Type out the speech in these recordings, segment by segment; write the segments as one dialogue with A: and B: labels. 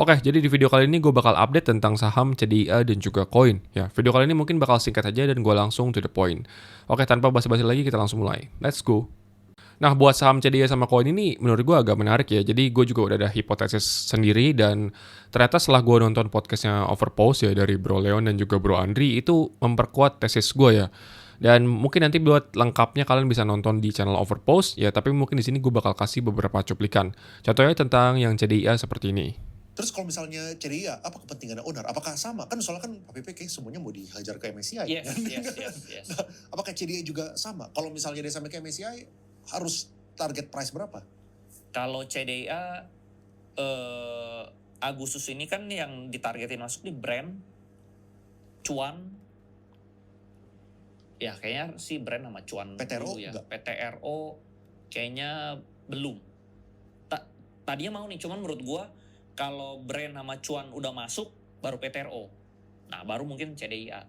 A: Oke, jadi di video kali ini gue bakal update tentang saham CDIA dan juga koin. Ya, video kali ini mungkin bakal singkat aja dan gue langsung to the point. Oke, tanpa basa-basi lagi kita langsung mulai. Let's go. Nah, buat saham CDIA sama koin ini menurut gue agak menarik ya. Jadi gue juga udah ada hipotesis sendiri dan ternyata setelah gue nonton podcastnya Overpost ya dari Bro Leon dan juga Bro Andri itu memperkuat tesis gue ya. Dan mungkin nanti buat lengkapnya kalian bisa nonton di channel Overpost ya, tapi mungkin di sini gue bakal kasih beberapa cuplikan. Contohnya tentang yang CDIA seperti ini.
B: Terus kalau misalnya CDIA, apa kepentingan owner? Apakah sama? Kan soalnya kan HPP kayak semuanya mau dihajar ke MSCI.
C: Yes.
B: Nah, apakah CDIA juga sama? Kalau misalnya dia sampai ke MSCI, harus target price berapa?
C: Kalau CDIA Agustus ini kan yang ditargetin masuk di brand, cuan, ya kayaknya sih brand sama cuan
B: PTRO
C: dulu ya.
B: enggak?
C: PTRO kayaknya belum. Tadinya mau nih, cuman menurut gua kalau brand sama cuan udah masuk baru PTRO. Nah, baru mungkin CDIA.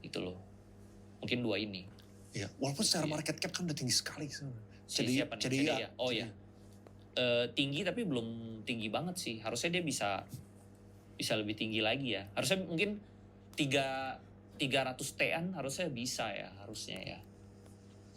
C: Gitu loh. Mungkin dua ini.
B: Iya, walaupun secara market cap kan udah tinggi sekali.
C: Siapa nih? CDIA. Oh iya. Tinggi tapi belum tinggi banget sih. Harusnya dia bisa lebih tinggi lagi ya. Harusnya mungkin 300 T-an harusnya bisa ya, harusnya ya.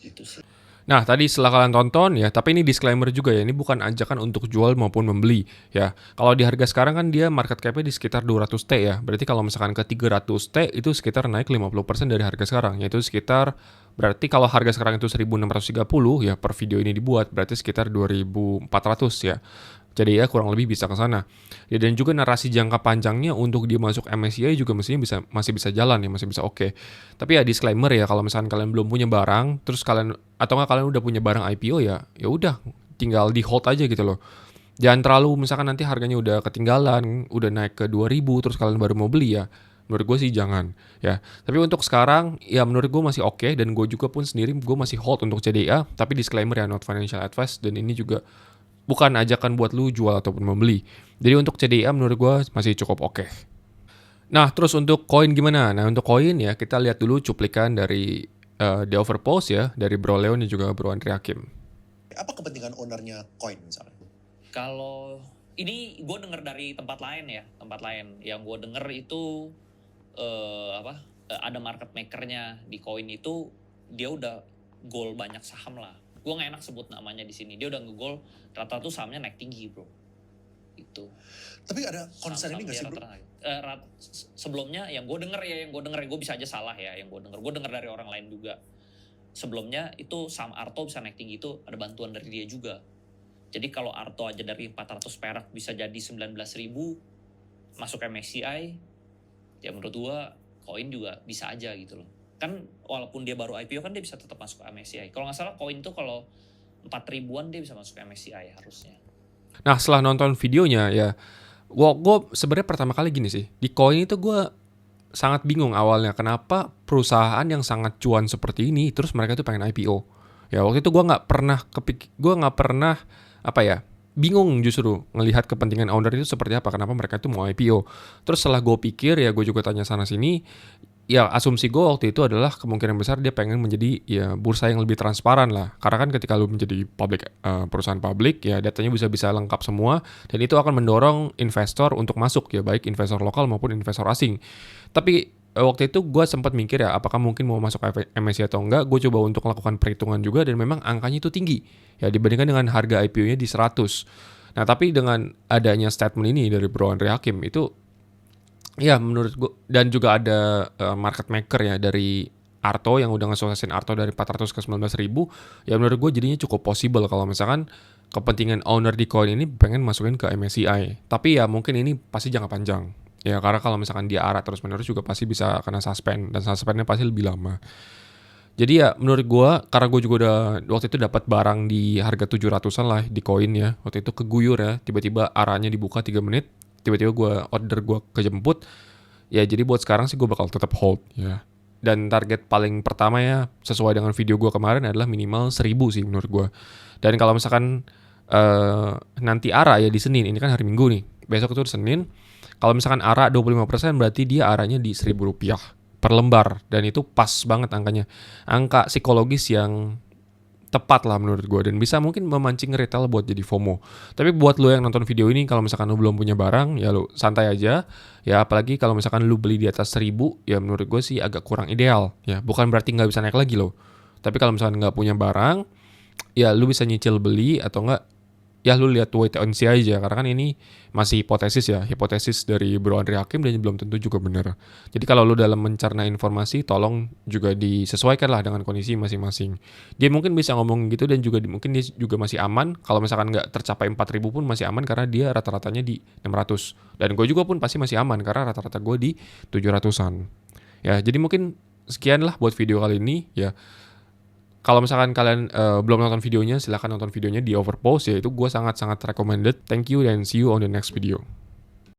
C: Gitu sih.
A: Nah, tadi setelah kalian tonton ya, tapi ini disclaimer juga ya, ini bukan ajakan untuk jual maupun membeli ya. Kalau di harga sekarang kan dia market cap-nya di sekitar 200 T ya. Berarti kalau misalkan ke 300 T itu sekitar naik 50% dari harga sekarang, yaitu sekitar berarti kalau harga sekarang itu 1630 ya per video ini dibuat, berarti sekitar 2400 ya. Jadi ya kurang lebih bisa ke sana. Ya, dan juga narasi jangka panjangnya untuk dia masuk MSCI juga mestinya masih bisa jalan ya, masih bisa oke. Tapi ya disclaimer ya, kalau misalkan kalian belum punya barang, terus kalian atau nggak kalian udah punya barang IPO ya udah tinggal di hold aja gitu loh. Jangan terlalu misalkan nanti harganya udah ketinggalan, udah naik ke 2000 terus kalian baru mau beli ya. Menurut gue sih jangan ya. Tapi untuk sekarang ya menurut gue masih oke, dan gue juga pun sendiri gue masih hold untuk CDA. Tapi disclaimer ya, not financial advice, dan ini juga bukan ajakan buat lu jual ataupun membeli. Jadi untuk CDA menurut gue masih cukup oke. Nah, terus untuk koin gimana? Nah, untuk koin ya kita lihat dulu cuplikan dari The Overpost ya, dari Bro Leon dan juga Bro Andri Hakim.
B: Apa kepentingan ownernya coin misalnya?
C: Kalau ini gue denger dari tempat lain ya, yang gue denger itu ada market makernya di koin itu, dia udah goal banyak saham lah. Gue nggak enak sebut namanya di sini. Dia udah nge-goal rata-rata tuh sahamnya naik tinggi bro. Itu.
B: Tapi ada concern ini nggak sih bro?
C: Sebelumnya yang gue denger gue bisa aja salah ya, gue denger dari orang lain juga. Sebelumnya itu saham Arto bisa naik tinggi itu ada bantuan dari dia juga. Jadi kalau Arto aja dari 400 perak bisa jadi 19.000 masuk MSCI, ya menurut gue koin juga bisa aja gitu loh. Kan walaupun dia baru IPO kan dia bisa tetap masuk ke MSCI. Kalau nggak salah koin tuh kalau 4.000-an dia bisa masuk ke MSCI harusnya.
A: Nah, setelah nonton videonya ya, gue sebenarnya pertama kali gini sih, di koin itu gue sangat bingung awalnya kenapa perusahaan yang sangat cuan seperti ini terus mereka tuh pengen IPO. Ya waktu itu gue nggak pernah bingung justru ngelihat kepentingan owner itu seperti apa, kenapa mereka itu mau IPO. Terus setelah gue pikir ya, gue juga tanya sana sini. Ya asumsi gue waktu itu adalah kemungkinan besar dia pengen menjadi ya bursa yang lebih transparan lah. Karena kan ketika lu menjadi perusahaan publik ya datanya bisa lengkap semua, dan itu akan mendorong investor untuk masuk ya, baik investor lokal maupun investor asing. Tapi waktu itu gue sempat mikir ya apakah mungkin mau masuk MSCI atau enggak. Gue coba untuk melakukan perhitungan juga dan memang angkanya itu tinggi ya dibandingkan dengan harga IPO-nya di 100. Nah tapi dengan adanya statement ini dari Bro Andri Hakim itu ya menurut gue, dan juga ada market maker ya dari Arto yang udah ngesuksesin Arto dari 400 ke 19.000, ya menurut gue jadinya cukup possible kalau misalkan kepentingan owner di coin ini pengen masukin ke MSCI. Tapi ya mungkin ini pasti jangka panjang ya, karena kalau misalkan dia arah terus menerus juga pasti bisa kena suspend, dan suspendnya pasti lebih lama. Jadi ya menurut gue, karena gue juga udah waktu itu dapat barang di harga 700-an lah di koin ya, waktu itu keguyur ya, tiba-tiba arahnya dibuka 3 menit, tiba-tiba gue kejemput ya. Jadi buat sekarang sih gue bakal tetap hold ya, dan target paling pertama ya sesuai dengan video gue kemarin adalah minimal 1.000 sih menurut gue. Dan kalau misalkan nanti ARA ya di Senin, ini kan hari Minggu nih, besok itu Senin, kalau misalkan ARA 25% berarti dia ARA-nya di Rp1.000 per lembar, dan itu pas banget angkanya, angka psikologis yang tepat lah menurut gue, dan bisa mungkin memancing retail buat jadi FOMO. Tapi buat lo yang nonton video ini, kalau misalkan lo belum punya barang, ya lo santai aja. Ya apalagi kalau misalkan lo beli di atas 1.000, ya menurut gue sih agak kurang ideal. Ya bukan berarti nggak bisa naik lagi lo. Tapi kalau misalkan nggak punya barang, ya lo bisa nyicil beli atau enggak, ya lu lihat wait and see aja, karena kan ini masih hipotesis dari Bro Andri Hakim dan belum tentu juga benar. Jadi kalau lu dalam mencerna informasi, tolong juga disesuaikan lah dengan kondisi masing-masing. Dia mungkin bisa ngomong gitu dan juga mungkin dia juga masih aman, kalau misalkan nggak tercapai 4.000 pun masih aman karena dia rata-ratanya di 600. Dan gue juga pun pasti masih aman karena rata-rata gue di 700-an. Ya, jadi mungkin sekian lah buat video kali ini ya. Kalau misalkan kalian belum nonton videonya, silahkan nonton videonya di Overpost, yaitu gue sangat-sangat recommended. Thank you dan see you on the next video.